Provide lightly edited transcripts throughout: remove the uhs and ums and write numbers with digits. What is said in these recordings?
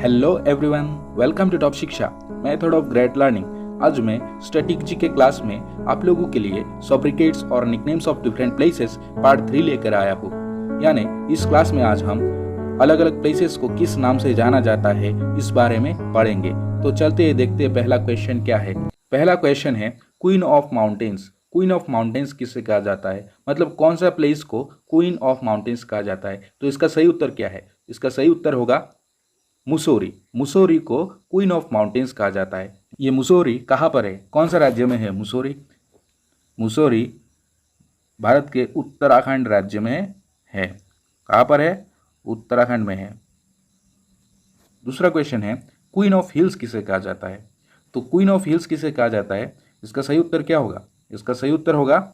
Hello everyone, welcome to Top Shiksha, method of great learning. आज मैं static G के class में आप लोगों के लिए सोब्रिकेट्स और nicknames of different places part 3 लेकर आया हूँ। यानी इस क्लास में आज हम अलग अलग प्लेसेस को किस नाम से जाना जाता है इस बारे में पढ़ेंगे। तो चलते हैं, देखते हैं पहला क्वेश्चन क्या है। पहला क्वेश्चन है queen of mountains. Queen of mountains किसे कहा जाता है, मतलब कौन सा प्लेस को क्वीन ऑफ माउंटेन्स कहा जाता है। तो इसका सही उत्तर क्या है? इसका सही उत्तर होगा मुसौरी। मुसौरी को क्वीन ऑफ माउंटेन्स कहा जाता है। ये मुसौरी कहाँ पर है, कौन सा राज्य में है मुसौरी? मुसौरी भारत के उत्तराखंड राज्य में है। कहाँ पर है? उत्तराखंड में है। दूसरा क्वेश्चन है क्वीन ऑफ हिल्स किसे कहा जाता है। तो क्वीन ऑफ हिल्स किसे कहा जाता है, इसका सही उत्तर क्या होगा? इसका सही उत्तर होगा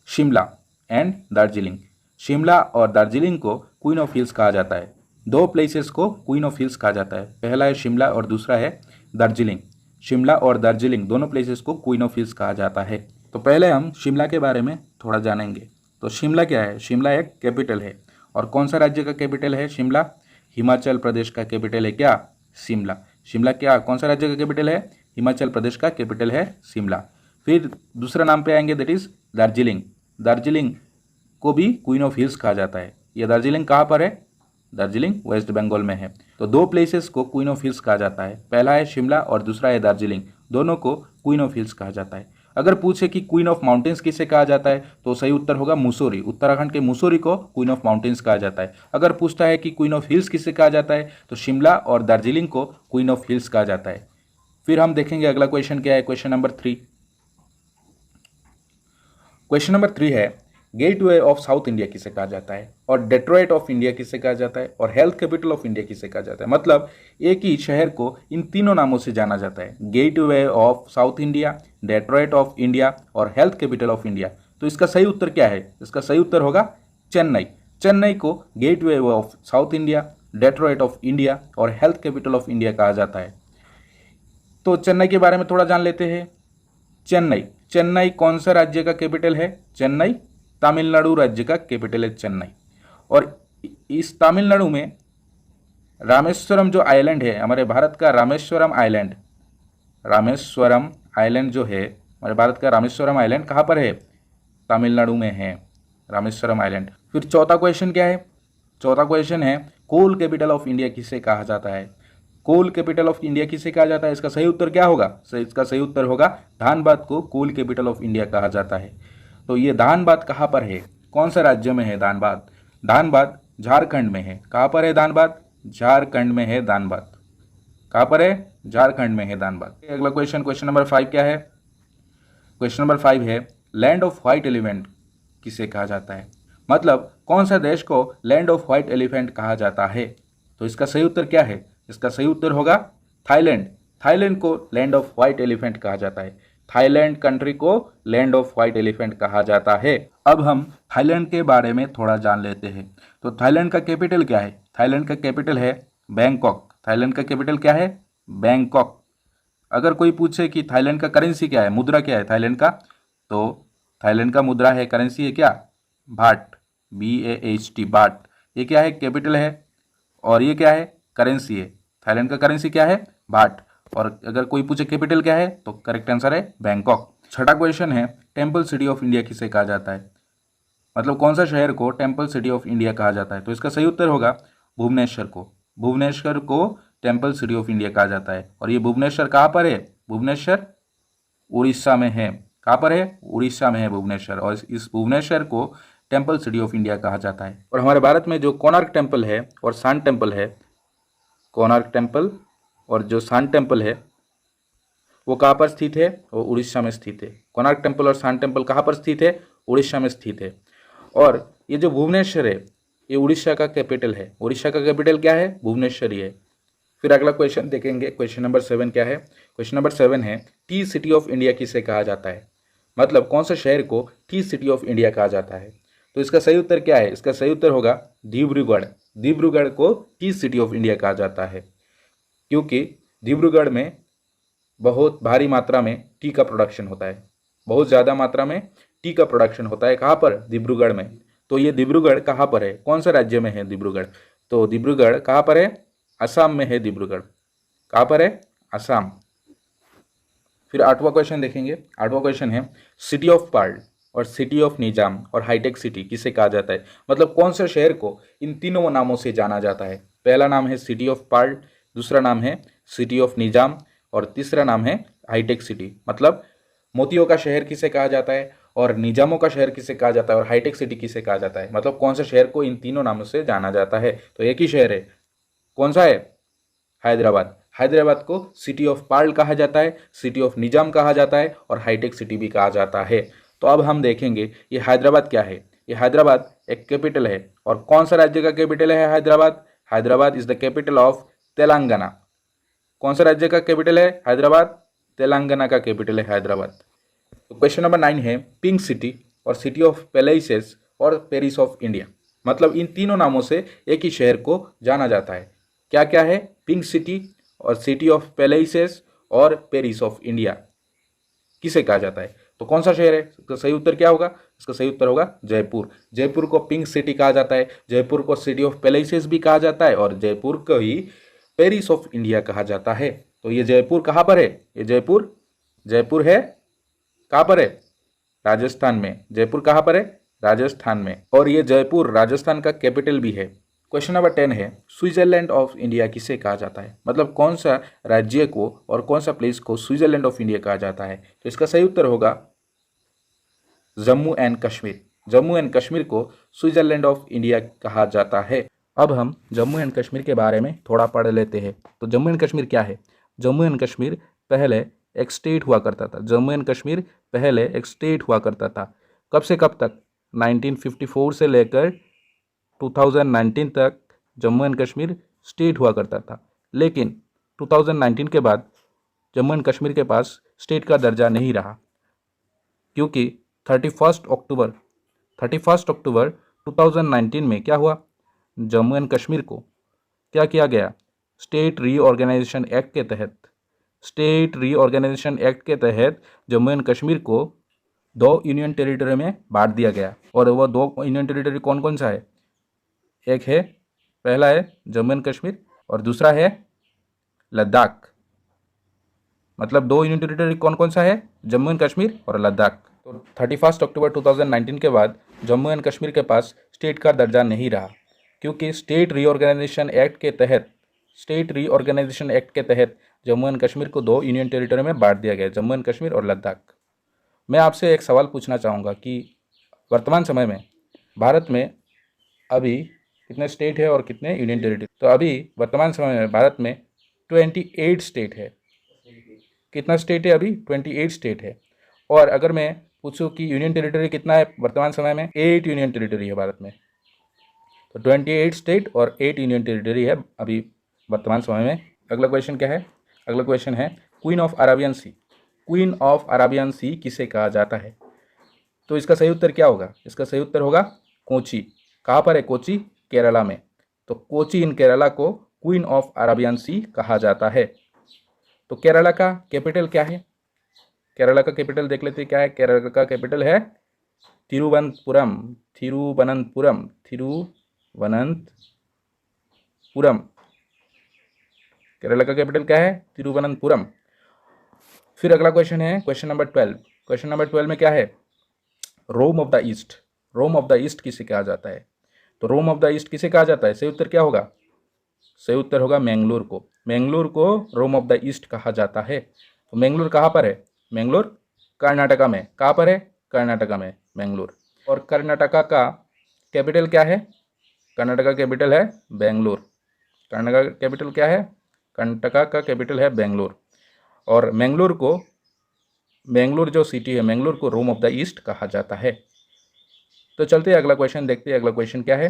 शिमला एंड दार्जिलिंग। शिमला और दार्जिलिंग को क्वीन ऑफ हिल्स कहा जाता है। दो प्लेसेस को क्वीन ऑफ हिल्स कहा जाता है, पहला है शिमला और दूसरा है दार्जिलिंग। शिमला और दार्जिलिंग दोनों प्लेसेस को क्वीन ऑफ हिल्स कहा जाता है। तो पहले हम शिमला के बारे में थोड़ा जानेंगे। तो शिमला क्या है? शिमला एक कैपिटल है। और कौन सा राज्य का कैपिटल है शिमला? हिमाचल प्रदेश का कैपिटल है क्या? शिमला। शिमला क्या कौन सा राज्य का कैपिटल है? हिमाचल प्रदेश का कैपिटल है शिमला। फिर दूसरा नाम पे आएंगे, दैट इज दार्जिलिंग। दार्जिलिंग को भी क्वीन ऑफ हिल्स कहा जाता है। ये दार्जिलिंग कहाँ पर है? दार्जिलिंग वेस्ट बंगाल में है। तो दो प्लेसेस को क्वीन ऑफ हिल्स कहा जाता है, पहला है शिमला और दूसरा है दार्जिलिंग। दोनों को क्वीन ऑफ हिल्स कहा जाता है। अगर पूछे कि क्वीन ऑफ माउंटेन्स किसे कहा जाता है, तो सही उत्तर होगा मुसौरी। उत्तराखंड के मुसौरी को क्वीन ऑफ माउंटेन्स कहा जाता है। अगर पूछता है कि क्वीन ऑफ हिल्स किसे कहा जाता है, तो शिमला और दार्जिलिंग को क्वीन ऑफ हिल्स कहा जाता है। फिर हम देखेंगे अगला क्वेश्चन क्या है, क्वेश्चन नंबर 3। क्वेश्चन नंबर 3 है गेटवे ऑफ साउथ इंडिया किसे कहा जाता है, और डेट्रॉइट ऑफ इंडिया किसे कहा जाता है, और हेल्थ कैपिटल ऑफ इंडिया किसे कहा जाता है। मतलब एक ही शहर को इन तीनों नामों से जाना जाता है, gateway of south India, Detroit of India और हेल्थ कैपिटल ऑफ इंडिया। तो इसका सही उत्तर क्या है? इसका सही उत्तर होगा चेन्नई। चेन्नई को gateway of south India, Detroit of India और हेल्थ कैपिटल ऑफ इंडिया कहा जाता है। तो चेन्नई के बारे में थोड़ा जान लेते हैं। चेन्नई चेन्नई कौन सा राज्य का कैपिटल है? चेन्नई तमिलनाडु राज्य का कैपिटल है चेन्नई। और इस तमिलनाडु में रामेश्वरम जो आइलैंड है, हमारे भारत का रामेश्वरम आइलैंड, रामेश्वरम आइलैंड जो है हमारे भारत का रामेश्वरम आइलैंड कहाँ पर है? तमिलनाडु में है रामेश्वरम आइलैंड। फिर चौथा क्वेश्चन क्या है? चौथा क्वेश्चन है कोल कैपिटल ऑफ इंडिया किसे कहा जाता है। कोल कैपिटल ऑफ इंडिया किसे कहा जाता है? इसका सही उत्तर क्या होगा? इसका सही उत्तर होगा धानबाद को कोल कैपिटल ऑफ इंडिया कहा जाता है। तो ये धानबाद कहाँ पर है, कौन सा राज्य में है धानबाद? धानबाद झारखंड में है। कहाँ पर है धानबाद? झारखंड में है धानबाद। कहाँ पर है? झारखंड में है धानबाद। अगला क्वेश्चन, क्वेश्चन नंबर 5 क्या है? क्वेश्चन नंबर 5 है लैंड ऑफ व्हाइट एलिफेंट किसे कहा जाता है। मतलब कौन सा देश को लैंड ऑफ व्हाइट एलिफेंट कहा जाता है। तो इसका सही उत्तर क्या है? इसका सही उत्तर होगा थाईलैंड। थाईलैंड को लैंड ऑफ व्हाइट एलिफेंट कहा जाता है। थाईलैंड कंट्री को लैंड ऑफ व्हाइट एलिफेंट कहा जाता है। अब हम थाईलैंड के बारे में थोड़ा जान लेते हैं। तो थाईलैंड का कैपिटल क्या है? थाईलैंड का कैपिटल है बैंकॉक। थाईलैंड का कैपिटल क्या है? बैंकॉक। अगर कोई पूछे कि थाईलैंड का करेंसी क्या है, मुद्रा क्या है थाईलैंड का, तो थाईलैंड का मुद्रा है, करेंसी है क्या? भाट, BAHT, भाट। ये क्या है? कैपिटल है। और ये क्या है? करेंसी है। थाईलैंड का करेंसी क्या है? भाट। और अगर कोई पूछे कैपिटल क्या है, तो करेक्ट आंसर है बैंकॉक। छठा क्वेश्चन है टेम्पल सिटी ऑफ इंडिया किसे कहा जाता है। मतलब कौन सा शहर को टेम्पल सिटी ऑफ इंडिया कहा जाता है। तो इसका सही उत्तर होगा भुवनेश्वर को। भुवनेश्वर को टेम्पल सिटी ऑफ इंडिया कहा जाता है। और ये भुवनेश्वर कहाँ पर है? भुवनेश्वर उड़ीसा में है। कहाँ पर है? उड़ीसा में है भुवनेश्वर। और इस भुवनेश्वर को टेम्पल सिटी ऑफ इंडिया कहा जाता है। और हमारे भारत में जो कोणार्क टेम्पल है और सान टेम्पल है, कोणार्क टेम्पल और जो सान टेम्पल है वो कहाँ पर स्थित है? वो उड़ीसा में स्थित है। कोणार्क टेम्पल और सान टेम्पल कहाँ पर स्थित है? उड़ीसा में स्थित है। और ये जो भुवनेश्वर है ये उड़ीसा का कैपिटल है। उड़ीसा का कैपिटल क्या है? भुवनेश्वर ही है। फिर अगला क्वेश्चन देखेंगे, क्वेश्चन नंबर 7 क्या है? क्वेश्चन नंबर 7 है टी सिटी ऑफ इंडिया किसे कहा जाता है। मतलब कौन सा शहर को टी सिटी ऑफ इंडिया कहा जाता है। तो इसका सही उत्तर क्या है? इसका सही उत्तर होगा डिब्रूगढ़। डिब्रूगढ़ को टी सिटी ऑफ इंडिया कहा जाता है, क्योंकि डिब्रूगढ़ में बहुत भारी मात्रा में टी का प्रोडक्शन होता है। बहुत ज़्यादा मात्रा में टी का प्रोडक्शन होता है। कहाँ पर? डिब्रूगढ़ में। तो ये डिब्रूगढ़ कहाँ पर है, कौन सा राज्य में है डिब्रूगढ़? तो डिब्रूगढ़ कहाँ पर है? असम में है डिब्रूगढ़। कहाँ पर है? असम। फिर 8वां क्वेश्चन देखेंगे। 8वां क्वेश्चन है सिटी ऑफ पर्ल और सिटी ऑफ निजाम और हाईटेक सिटी किसे कहा जाता है? मतलब कौन से शहर को इन तीनों नामों से जाना जाता है? पहला नाम है सिटी ऑफ पर्ल, दूसरा नाम है सिटी ऑफ निजाम और तीसरा नाम है हाईटेक सिटी। मतलब मोतियों का शहर किसे कहा जाता है और निजामों का शहर किसे कहा जाता है और हाईटेक सिटी किसे कहा जाता है? मतलब कौन से शहर को इन तीनों नामों से जाना जाता है? तो एक ही शहर है, कौन सा है? हैदराबाद। हैदराबाद को सिटी ऑफ पर्ल कहा जाता है, सिटी ऑफ निजाम कहा जाता है और हाईटेक सिटी भी कहा जाता है। तो अब हम देखेंगे ये हैदराबाद क्या है। ये हैदराबाद एक कैपिटल है। और कौन सा राज्य का कैपिटल है Hyderabad? Hyderabad is the capital of Telangana. कौन सा राज्य का कैपिटल है हैदराबाद? तेलंगाना का कैपिटल है हैदराबाद। तो क्वेश्चन नंबर 9 है पिंक सिटी और सिटी ऑफ पैलेसेस और पेरिस ऑफ इंडिया। मतलब इन तीनों नामों से एक ही शहर को जाना जाता है। क्या क्या है? पिंक सिटी और सिटी ऑफ पैलेसेस और पेरिस ऑफ इंडिया किसे कहा जाता है? तो कौन सा शहर है? इसका सही उत्तर क्या होगा? इसका सही उत्तर होगा जयपुर। जयपुर को पिंक सिटी कहा जाता है, जयपुर को सिटी ऑफ पैलेसेस भी कहा जाता है और जयपुर को ही पेरिस ऑफ इंडिया कहा जाता है। तो ये जयपुर कहाँ पर है? ये जयपुर है कहाँ पर है? राजस्थान में। जयपुर कहाँ पर है? राजस्थान में। और ये जयपुर राजस्थान का कैपिटल भी है। क्वेश्चन नंबर 10 है स्विट्जरलैंड ऑफ इंडिया किसे कहा जाता है? मतलब कौन सा राज्य को और कौन सा प्लेस को स्विट्जरलैंड ऑफ इंडिया कहा जाता है? तो इसका सही उत्तर होगा जम्मू एंड कश्मीर। जम्मू एंड कश्मीर को स्विट्जरलैंड ऑफ इंडिया कहा जाता है। अब हम जम्मू एंड कश्मीर के बारे में थोड़ा पढ़ लेते हैं। तो जम्मू एंड कश्मीर क्या है? जम्मू एंड कश्मीर पहले एक स्टेट हुआ करता था। जम्मू एंड कश्मीर पहले एक स्टेट हुआ करता था। कब से कब तक? 1954 से लेकर 2019 तक जम्मू एंड कश्मीर स्टेट हुआ करता था। लेकिन 2019 के बाद जम्मू एंड कश्मीर के पास स्टेट का दर्जा नहीं रहा, क्योंकि 31 अक्टूबर 2019 में क्या हुआ? जम्मू एंड कश्मीर को क्या किया गया? स्टेट रीऑर्गेनाइजेशन एक्ट के तहत जम्मू एंड कश्मीर को 2 यूनियन टेरिटरी में बांट दिया गया। और वो 2 यूनियन टेरिटरी कौन कौन सा है? एक है, पहला है जम्मू एंड कश्मीर और दूसरा है लद्दाख। मतलब 2 यूनियन टेरिटरी कौन कौन सा है? जम्मू एंड कश्मीर और लद्दाख। तो 31 अक्टूबर 2019 के बाद जम्मू एंड कश्मीर के पास स्टेट का दर्जा नहीं रहा, क्योंकि स्टेट रीऑर्गेनाइजेशन एक्ट के तहत जम्मू एंड कश्मीर को 2 यूनियन टेरिटरी में बांट दिया गया, जम्मू एंड कश्मीर और लद्दाख। मैं आपसे एक सवाल पूछना चाहूँगा कि वर्तमान समय में भारत में अभी कितने स्टेट है और कितने यूनियन टेरिटरी? तो अभी वर्तमान समय में भारत में 28 स्टेट है। कितना स्टेट है अभी? 28 स्टेट है। और अगर मैं पूछूं कि यूनियन टेरिटरी कितना है वर्तमान समय में? 8 यूनियन टेरिटरी है भारत में। तो 28 स्टेट और 8 यूनियन टेरिटरी है अभी वर्तमान समय में। अगला क्वेश्चन क्या है? अगला क्वेश्चन है क्वीन ऑफ अराबियन सी किसे कहा जाता है? तो इसका सही उत्तर क्या होगा? इसका सही उत्तर होगा कोची। कहाँ पर है कोची? केरला में। तो कोची इन केरला को क्वीन ऑफ अराबियन सी कहा जाता है। तो केरला का कैपिटल क्या है? केरला का कैपिटल देख लेते हैं क्या है। केरला का कैपिटल है तिरुवनंतपुरम। केरला का कैपिटल क्या है? तिरुवनंतपुरम। फिर अगला क्वेश्चन है क्वेश्चन नंबर 12। क्वेश्चन नंबर 12 में क्या है? रोम ऑफ द ईस्ट किसे कहा जाता है? तो रोम ऑफ द ईस्ट किसे कहा जाता है? सही उत्तर क्या होगा? सही उत्तर होगा मैंगलोर को। मैंगलोर को रोम ऑफ द ईस्ट कहा जाता है। तो मैंगलोर कहाँ पर है? मैंगलोर कर्नाटका में। कहाँ पर है? कर्नाटका में मैंगलोर। और कर्नाटका का कैपिटल क्या है? कर्नाटका कैपिटल है बेंगलोर। कर्नाटका का कैपिटल क्या है? कर्नाटका का कैपिटल है बेंगलोर। और मैंगलोर जो सिटी है, मैंगलोर को रोम ऑफ द ईस्ट कहा जाता है। तो चलते हैं अगला क्वेश्चन देखते हैं। अगला क्वेश्चन क्या है?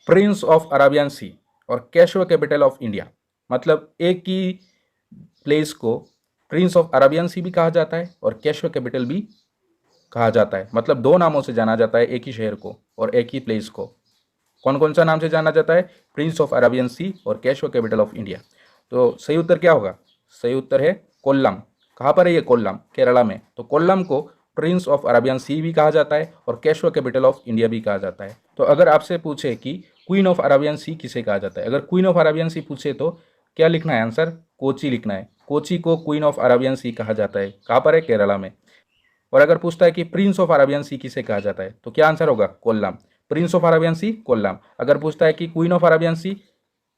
प्रिंस ऑफ अराबियन सी और कैशवा कैपिटल ऑफ इंडिया। मतलब एक ही प्लेस को प्रिंस ऑफ अराबियन सी भी कहा जाता है और कैशवा कैपिटल भी कहा जाता है। मतलब 2 नामों से जाना जाता है एक ही शहर को और एक ही प्लेस को। कौन कौन सा नाम से जाना जाता है? प्रिंस ऑफ अराबियन सी और कैशवा कैपिटल ऑफ इंडिया। तो सही उत्तर क्या होगा? सही उत्तर है कोल्लम। कहाँ पर है ये? कोल्लम, केरला में। तो कोल्लम को प्रिंस ऑफ अराबियन सी भी कहा जाता है और कैशवा कैपिटल ऑफ इंडिया भी कहा जाता है। तो अगर आपसे पूछे कि क्वीन ऑफ अरेबियन सी किसे कहा जाता है? अगर क्वीन ऑफ अरेबियन सी पूछे तो क्या लिखना है आंसर? कोची लिखना है। कोची को क्वीन ऑफ अरेबियन सी कहा जाता है। कहाँ पर है? केरला में। और अगर पूछता है कि प्रिंस ऑफ अरेबियन सी किसे कहा जाता है तो क्या आंसर होगा? कोल्लम। प्रिंस ऑफ अरेबियन सी कोल्लम। अगर पूछता है कि क्वीन ऑफ अरेबियन सी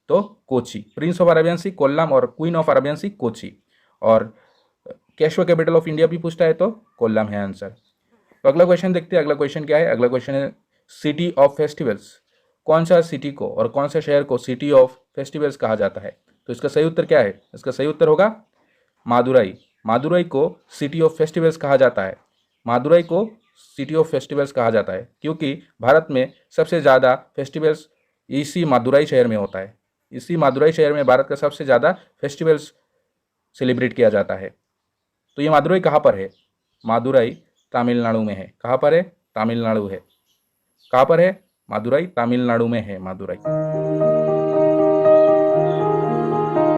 तो कोची। प्रिंस ऑफ अरेबियन सी कोल्लम और क्वीन ऑफ अरेबियन सी कोची। और कैश कैपिटल ऑफ इंडिया भी पूछता है तो कोल्लम है आंसर। तो अगला क्वेश्चन देखते हैं। अगला क्वेश्चन क्या है? अगला क्वेश्चन है सिटी ऑफ फेस्टिवल्स। कौन सा सिटी को और कौन सा शहर को सिटी ऑफ फेस्टिवल्स कहा जाता है? तो इसका सही उत्तर क्या है? इसका सही उत्तर होगा मादुराई। मादुराई को सिटी ऑफ फेस्टिवल्स कहा जाता है। मादुराई को सिटी ऑफ फेस्टिवल्स कहा जाता है क्योंकि भारत में सबसे ज़्यादा फेस्टिवल्स इसी मादुराई शहर में होता है। इसी मादुराई शहर में भारत का सबसे ज़्यादा फेस्टिवल्स सेलिब्रेट किया जाता है। तो ये मादुराई कहाँ पर है? मादुराई तमिलनाडु में है। कहाँ पर है? तमिलनाडु है। कहाँ पर है? मादुराई तमिलनाडु में है। मादुराई।